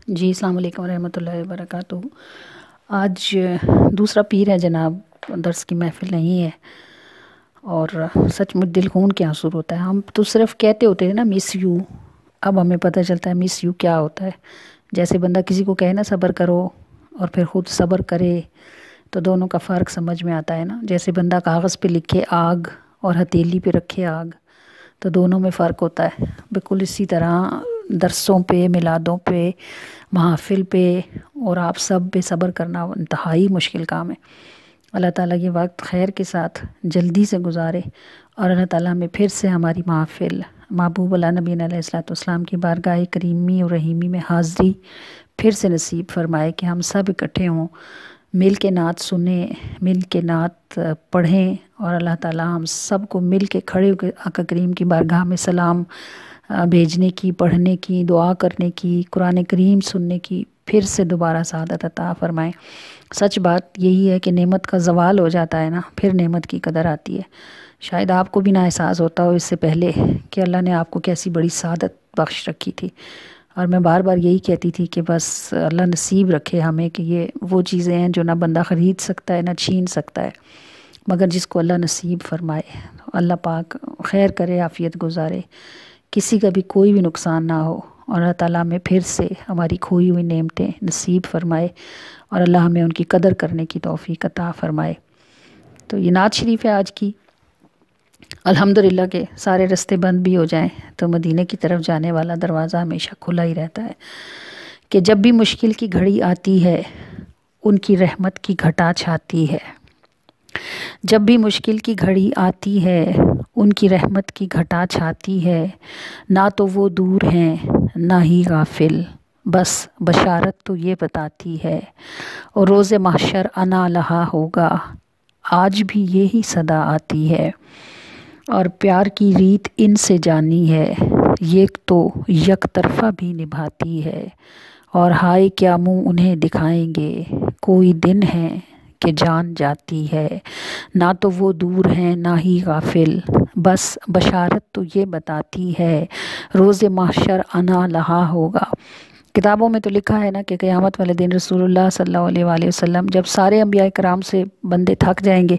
جی السلام علیکم ورحمۃ اللہ وبرکاتہ۔ آج دوسرا پیر ہے جناب، درس کی محفل نہیں ہے، اور سچ مچ دل خون کے آنسو ہوتا ہے۔ ہم تو صرف کہتے ہوتے ہیں نا مس یو، اب ہمیں پتہ چلتا ہے مس یو کیا ہوتا ہے۔ جیسے بندہ کسی کو کہے نا صبر کرو اور پھر خود صبر کرے، تو دونوں کا فرق سمجھ میں آتا ہے نا۔ جیسے بندہ کاغذ پہ لکھے آگ اور ہتھیلی پہ رکھے آگ، تو دونوں میں فرق ہوتا ہے۔ بالکل اسی طرح درسوں پہ، میلادوں پہ، محافل پہ اور آپ سب پہ صبر کرنا انتہائی مشکل کام ہے۔ اللہ تعالیٰ یہ وقت خیر کے ساتھ جلدی سے گزارے، اور اللہ تعالیٰ ہمیں پھر سے ہماری محافل محبوب اللہ نبی علیہ الصلوۃ والسلام کی بارگاہ کریمی اور رحیمی میں حاضری پھر سے نصیب فرمائے کہ ہم سب اکٹھے ہوں، مل کے نعت سنیں، مل کے نعت پڑھیں، اور اللہ تعالیٰ ہم سب کو مل کے کھڑے ہو کے آقا کریم کی بارگاہ میں سلام بھیجنے کی، پڑھنے کی، دعا کرنے کی، قرآن کریم سننے کی پھر سے دوبارہ سعادت عطا فرمائیں۔ سچ بات یہی ہے کہ نعمت کا زوال ہو جاتا ہے نا، پھر نعمت کی قدر آتی ہے۔ شاید آپ کو بھی نہ احساس ہوتا ہو اس سے پہلے کہ اللہ نے آپ کو کیسی بڑی سعادت بخش رکھی تھی، اور میں بار بار یہی کہتی تھی کہ بس اللہ نصیب رکھے ہمیں کہ یہ وہ چیزیں ہیں جو نہ بندہ خرید سکتا ہے نہ چھین سکتا ہے، مگر جس کو اللہ نصیب فرمائے اللہ پاک خیر کرے، عافیت گزارے، کسی کا بھی کوئی بھی نقصان نہ ہو، اور اللہ تعالیٰ ہمیں پھر سے ہماری کھوئی ہوئی نعمتیں نصیب فرمائے، اور اللہ ہمیں ان کی قدر کرنے کی توفیق عطا فرمائے۔ تو یہ نعت شریف ہے آج کی۔ الحمدللہ کہ سارے راستے بند بھی ہو جائیں تو مدینہ کی طرف جانے والا دروازہ ہمیشہ کھلا ہی رہتا ہے، کہ جب بھی مشکل کی گھڑی آتی ہے ان کی رحمت کی گھٹا چھاتی ہے۔ جب بھی مشکل کی گھڑی آتی ہے ان کی رحمت کی گھٹا چھاتی ہے، نہ تو وہ دور ہیں نہ ہی غافل، بس بشارت تو یہ بتاتی ہے، اور روز محشر انا لہا ہوگا، آج بھی یہی صدا آتی ہے، اور پیار کی ریت ان سے جانی ہے، یہ تو یک طرفہ بھی نبھاتی ہے، اور ہائے کیا منہ انہیں دکھائیں گے، کوئی دن ہے کہ جان جاتی ہے، نہ تو وہ دور ہیں نہ ہی غافل، بس بشارت تو یہ بتاتی ہے، روز محشر انا لہا ہوگا۔ کتابوں میں تو لکھا ہے نا کہ قیامت والے دن رسول اللہ صلی اللہ علیہ وآلہ وسلم جب سارے انبیاء کرام سے بندے تھک جائیں گے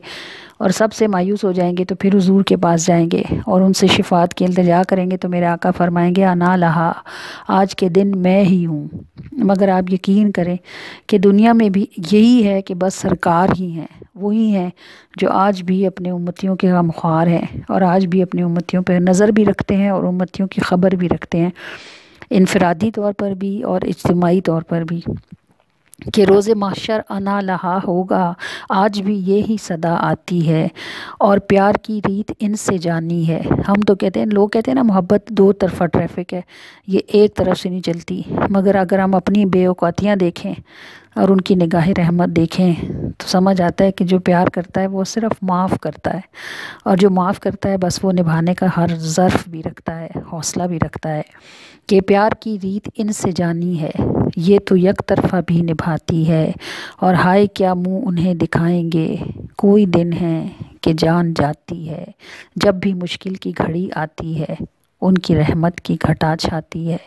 اور سب سے مایوس ہو جائیں گے، تو پھر حضور کے پاس جائیں گے اور ان سے شفاعت کی التجا کریں گے، تو میرے آقا فرمائیں گے انا لہا، آج کے دن میں ہی ہوں۔ مگر آپ یقین کریں کہ دنیا میں بھی یہی ہے کہ بس سرکار ہی ہیں، وہی ہیں جو آج بھی اپنے امتیوں کے غمخوار ہیں، اور آج بھی اپنے امتیوں پہ نظر بھی رکھتے ہیں اور امتیوں کی خبر بھی رکھتے ہیں، انفرادی طور پر بھی اور اجتماعی طور پر بھی، کہ روز محشر انا لہا ہوگا، آج بھی یہی صدا آتی ہے، اور پیار کی ریت ان سے جانی ہے۔ ہم تو کہتے ہیں، لوگ کہتے ہیں نا محبت دو طرفہ ٹریفک ہے، یہ ایک طرف سے نہیں چلتی، مگر اگر ہم اپنی بے اوقاتیاں دیکھیں اور ان کی نگاہ رحمت دیکھیں تو سمجھ آتا ہے کہ جو پیار کرتا ہے وہ صرف معاف کرتا ہے، اور جو معاف کرتا ہے بس وہ نبھانے کا ہر ظرف بھی رکھتا ہے، حوصلہ بھی رکھتا ہے، کہ پیار کی ریت ان سے جانی ہے، یہ تو یک طرفہ بھی نبھاتی ہے، اور ہائے کیا منہ انہیں دکھائیں گے، کوئی دن ہے کہ جان جاتی ہے، جب بھی مشکل کی گھڑی آتی ہے ان کی رحمت کی گھٹا چھاتی ہے۔